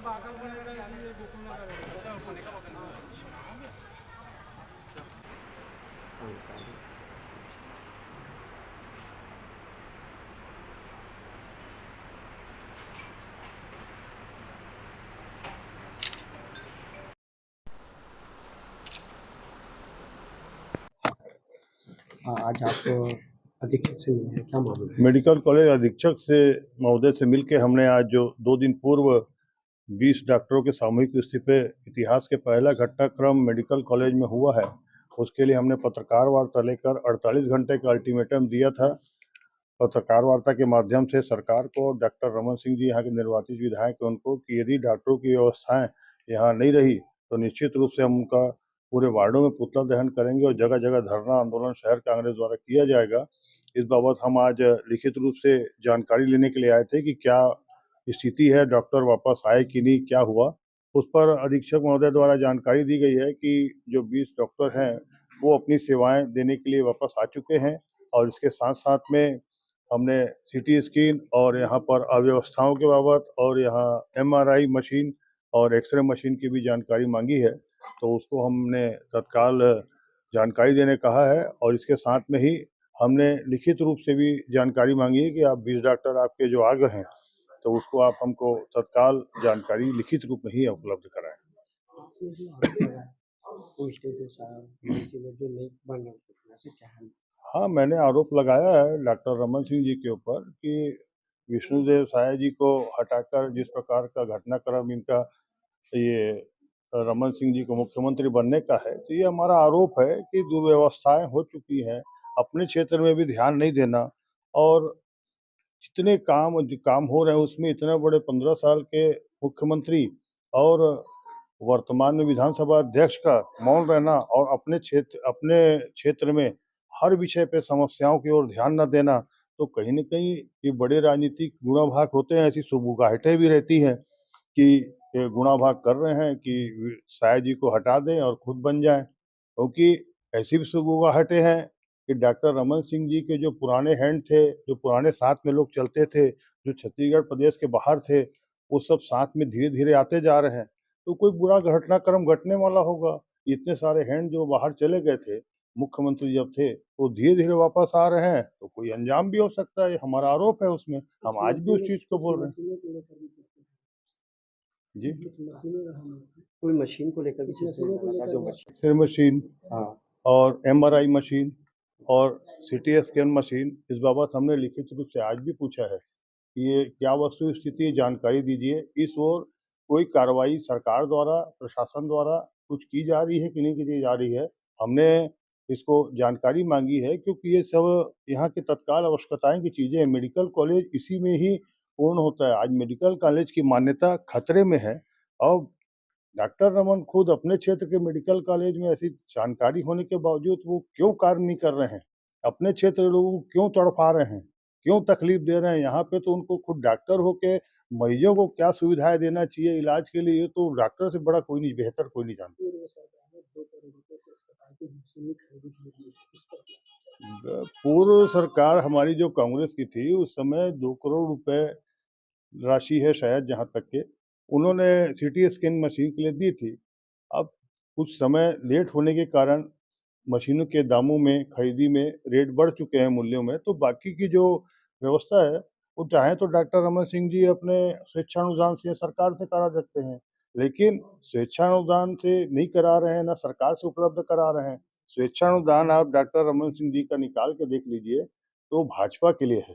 आज आप अधीक्षक से मिले हैं, क्या मालूम है? मेडिकल कॉलेज अधीक्षक से महोदय से मिलकर हमने आज जो 2 दिन पूर्व 20 डॉक्टरों के सामूहिक इस्तीफे इतिहास के पहला घटनाक्रम मेडिकल कॉलेज में हुआ है, उसके लिए हमने पत्रकार वार्ता लेकर 48 घंटे का अल्टीमेटम दिया था। पत्रकार वार्ता के माध्यम से सरकार को डॉक्टर रमन सिंह जी यहाँ के निर्वाचित विधायक हैं उनको कि यदि डॉक्टरों की व्यवस्थाएं यहाँ नहीं रही तो निश्चित रूप से हम उनका पूरे वार्डों में पुतला दहन करेंगे और जगह जगह धरना आंदोलन शहर कांग्रेस द्वारा किया जाएगा। इस बाबत हम आज लिखित रूप से जानकारी लेने के लिए आए थे कि क्या स्थिति है, डॉक्टर वापस आए कि नहीं, क्या हुआ। उस पर अधीक्षक महोदय द्वारा जानकारी दी गई है कि जो 20 डॉक्टर हैं वो अपनी सेवाएं देने के लिए वापस आ चुके हैं और इसके साथ साथ में हमने सीटी स्कैन और यहाँ पर अव्यवस्थाओं के बाबत और यहाँ एमआरआई मशीन और एक्सरे मशीन की भी जानकारी मांगी है, तो उसको हमने तत्काल जानकारी देने कहा है। और इसके साथ में ही हमने लिखित रूप से भी जानकारी मांगी है कि आप 20 डॉक्टर आपके जो आ गए हैं तो उसको आप हमको तत्काल जानकारी लिखित रूप में ही उपलब्ध कराएं। हाँ, मैंने आरोप लगाया है डॉक्टर रमन सिंह जी के ऊपर कि विष्णुदेव साय जी को हटाकर जिस प्रकार का घटनाक्रम इनका ये रमन सिंह जी को मुख्यमंत्री बनने का है, तो ये हमारा आरोप है कि दुर्व्यवस्थाएं हो चुकी हैं, अपने क्षेत्र में भी ध्यान नहीं देना और जितने काम हो रहे हैं उसमें इतने बड़े 15 साल के मुख्यमंत्री और वर्तमान में विधानसभा अध्यक्ष का मौन रहना और अपने क्षेत्र में हर विषय पे समस्याओं की ओर ध्यान न देना, तो कहीं न कहीं ये बड़े राजनीतिक गुणाभाग होते हैं। ऐसी सुगबुगाहटें भी रहती हैं कि ये गुणाभाग कर रहे हैं कि साय जी को हटा दें और खुद बन जाएं, क्योंकि ऐसी भी सुगबुगाहटें हैं कि डॉक्टर रमन सिंह जी के जो पुराने हैंड थे, जो पुराने साथ में लोग चलते थे, जो छत्तीसगढ़ प्रदेश के बाहर थे, वो सब साथ में धीरे-धीरे आते जा रहे हैं। तो कोई बुरा घटनाक्रम घटने वाला होगा। इतने सारे हैंड जो बाहर चले गए थे, मुख्यमंत्री जब थे, वो धीरे-धीरे वापस आ रहे हैं, तो कोई अंजाम भी हो सकता है, ये हमारा आरोप है उसमें। हम आज भी उस चीज़ को बोल रहे हैं। जी? कोई मशीन को लेकर भी एक्स-रे मशीन और एमआरआई मशीन और सीटी स्कैन मशीन, इस बाबत हमने लिखित रूप से आज भी पूछा है कि ये क्या वस्तु स्थिति है, जानकारी दीजिए। इस ओर कोई कार्रवाई सरकार द्वारा, प्रशासन द्वारा कुछ की जा रही है कि नहीं की जा रही है, हमने इसको जानकारी मांगी है, क्योंकि ये सब यहाँ की तत्काल आवश्यकताएं की चीज़ें हैं। मेडिकल कॉलेज इसी में ही पूर्ण होता है। आज मेडिकल कॉलेज की मान्यता खतरे में है और डॉक्टर रमन खुद अपने क्षेत्र के मेडिकल कॉलेज में ऐसी जानकारी होने के बावजूद वो क्यों कार्य नहीं कर रहे हैं? अपने क्षेत्र के लोगों को क्यों तड़पा रहे हैं? क्यों तकलीफ दे रहे हैं? यहाँ पे तो उनको खुद डॉक्टर होके मरीजों को क्या सुविधाएँ देना चाहिए इलाज के लिए, ये तो डॉक्टर से बड़ा कोई नहीं, बेहतर कोई नहीं जानता। पूर्व सरकार हमारी जो कांग्रेस की थी, उस समय 2 करोड़ रुपए राशि है शायद, जहाँ तक के उन्होंने सीटी स्कैन मशीन के लिए दी थी। अब कुछ समय लेट होने के कारण मशीनों के दामों में, खरीदी में रेट बढ़ चुके हैं, मूल्यों में, तो बाकी की जो व्यवस्था है, वो चाहें तो डॉक्टर रमन सिंह जी अपने स्वेच्छानुदान से सरकार से करा सकते हैं, लेकिन स्वेच्छानुदान से नहीं करा रहे हैं, ना सरकार से उपलब्ध करा रहे हैं। स्वेच्छानुदान आप डॉक्टर रमन सिंह जी का निकाल के देख लीजिए, तो भाजपा के लिए है,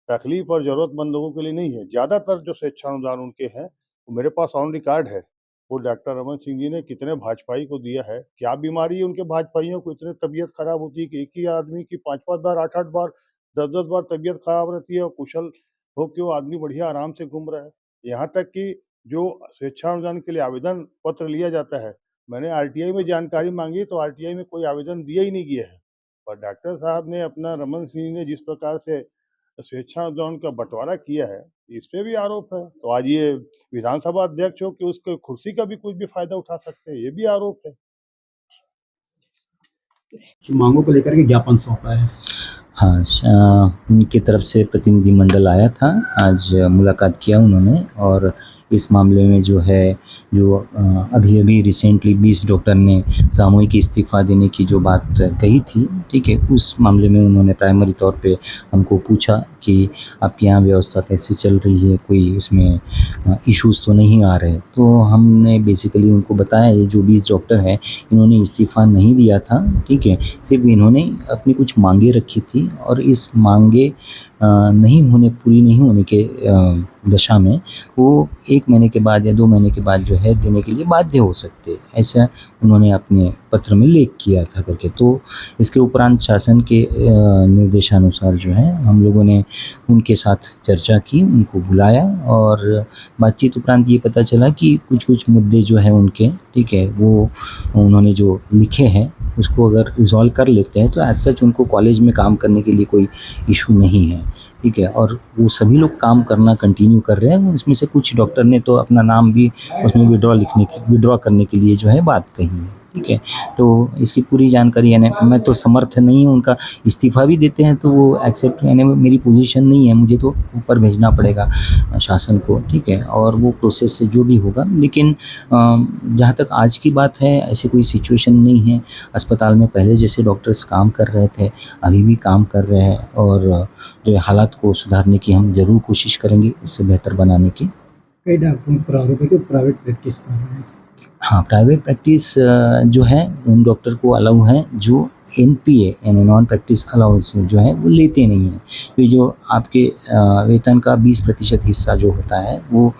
तकलीफ और ज़रूरतमंद लोगों के लिए नहीं है। ज़्यादातर जो स्वेच्छानुदान उनके हैं, वो मेरे पास ऑन रिकॉर्ड है। वो डॉक्टर रमन सिंह जी ने कितने भाजपाई को दिया है, क्या बीमारी है उनके भाजपाइयों को, इतनी तबीयत खराब होती है कि एक ही आदमी की 5-5 बार, 8-8 बार, 10-10 बार तबीयत खराब रहती है और कुशल हो के वो आदमी बढ़िया आराम से घूम रहा है। यहाँ तक कि जो स्वेच्छानुदान के लिए आवेदन पत्र लिया जाता है, मैंने आरटीआई में जानकारी मांगी तो आरटीआई में कोई आवेदन दिया ही नहीं गया है। और डॉक्टर साहब ने अपना, रमन सिंह ने जिस प्रकार से स्वेच्छानुदान का बंटवारा किया है, इस पे भी आरोप है। तो आज ये विधानसभा अध्यक्ष हो कि उसके कुर्सी का भी कुछ भी फायदा उठा सकते हैं, ये भी आरोप है। मांगों को लेकर के ज्ञापन सौंपा है। हाँ, उनकी तरफ से प्रतिनिधिमंडल आया था, आज मुलाकात किया उन्होंने और इस मामले में जो है जो अभी अभी रिसेंटली 20 डॉक्टर ने सामूहिक इस्तीफ़ा देने की जो बात कही थी, ठीक है, उस मामले में उन्होंने प्राइमरी तौर पे हमको पूछा कि आपके यहाँ व्यवस्था कैसे चल रही है, कोई इसमें इश्यूज़ तो नहीं आ रहे। तो हमने बेसिकली उनको बताया ये जो 20 डॉक्टर हैं इन्होंने इस्तीफ़ा नहीं दिया था, ठीक है, सिर्फ इन्होंने अपनी कुछ मांगे रखी थी और इस मांगे पूरी नहीं होने के दशा में वो 1 महीने के बाद या 2 महीने के बाद जो है देने के लिए बाध्य हो सकते, ऐसा उन्होंने अपने पत्र में उल्लेख किया था करके। तो इसके उपरांत शासन के निर्देशानुसार जो है हम लोगों ने उनके साथ चर्चा की, उनको बुलाया और बातचीत उपरांत ये पता चला कि कुछ मुद्दे जो हैं उनके, ठीक है, वो उन्होंने जो लिखे हैं उसको अगर रिज़ॉल्व कर लेते हैं तो एज़ सच उनको कॉलेज में काम करने के लिए कोई इशू नहीं है, ठीक है, और वो सभी लोग काम करना कंटिन्यू कर रहे हैं। उसमें से कुछ डॉक्टर ने तो अपना नाम भी उसमें विड्रॉ करने के लिए जो है बात कही है, ठीक है। तो इसकी पूरी जानकारी यानी मैं तो समर्थ नहीं हूँ, उनका इस्तीफ़ा भी देते हैं तो वो एक्सेप्ट यानी मेरी पोजीशन नहीं है, मुझे तो ऊपर भेजना पड़ेगा शासन को, ठीक है, और वो प्रोसेस से जो भी होगा। लेकिन जहाँ तक आज की बात है ऐसी कोई सिचुएशन नहीं है। अस्पताल में पहले जैसे डॉक्टर्स काम कर रहे थे अभी भी काम कर रहे हैं और जो है हालात को सुधारने की हम ज़रूर कोशिश करेंगे, इससे बेहतर बनाने की। कई डॉक्टरों पर आरोप है कि प्राइवेट प्रैक्टिस कर रहे हैं। हाँ, प्राइवेट प्रैक्टिस जो है उन डॉक्टर को अलाउ है जो एनपीए यानी नॉन प्रैक्टिस अलाउंस जो है वो लेते नहीं हैं। ये जो आपके वेतन का 20% हिस्सा जो होता है वो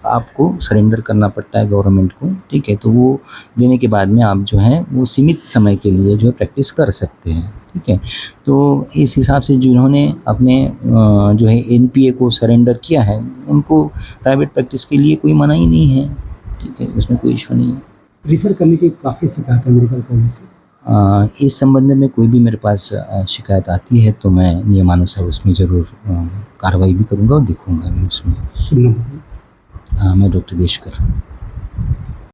आपको सरेंडर करना पड़ता है गवर्नमेंट को, ठीक है, तो वो देने के बाद में आप जो है वो सीमित समय के लिए जो है प्रैक्टिस कर सकते हैं, ठीक है। तो इस हिसाब से जिन्होंने अपने जो है एनपीए को सरेंडर किया है उनको प्राइवेट प्रैक्टिस के लिए कोई मना ही नहीं है, ठीक है, उसमें कोई इशू नहीं है। रिफ़र करने की काफ़ी शिकायत है मेडिकल कॉलेज से। इस संबंध में कोई भी मेरे पास शिकायत आती है तो मैं नियमानुसार उसमें ज़रूर कार्रवाई भी करूँगा और देखूँगा भी उसमें। शुभ नाम बताइए। मैं डॉक्टर देशकर।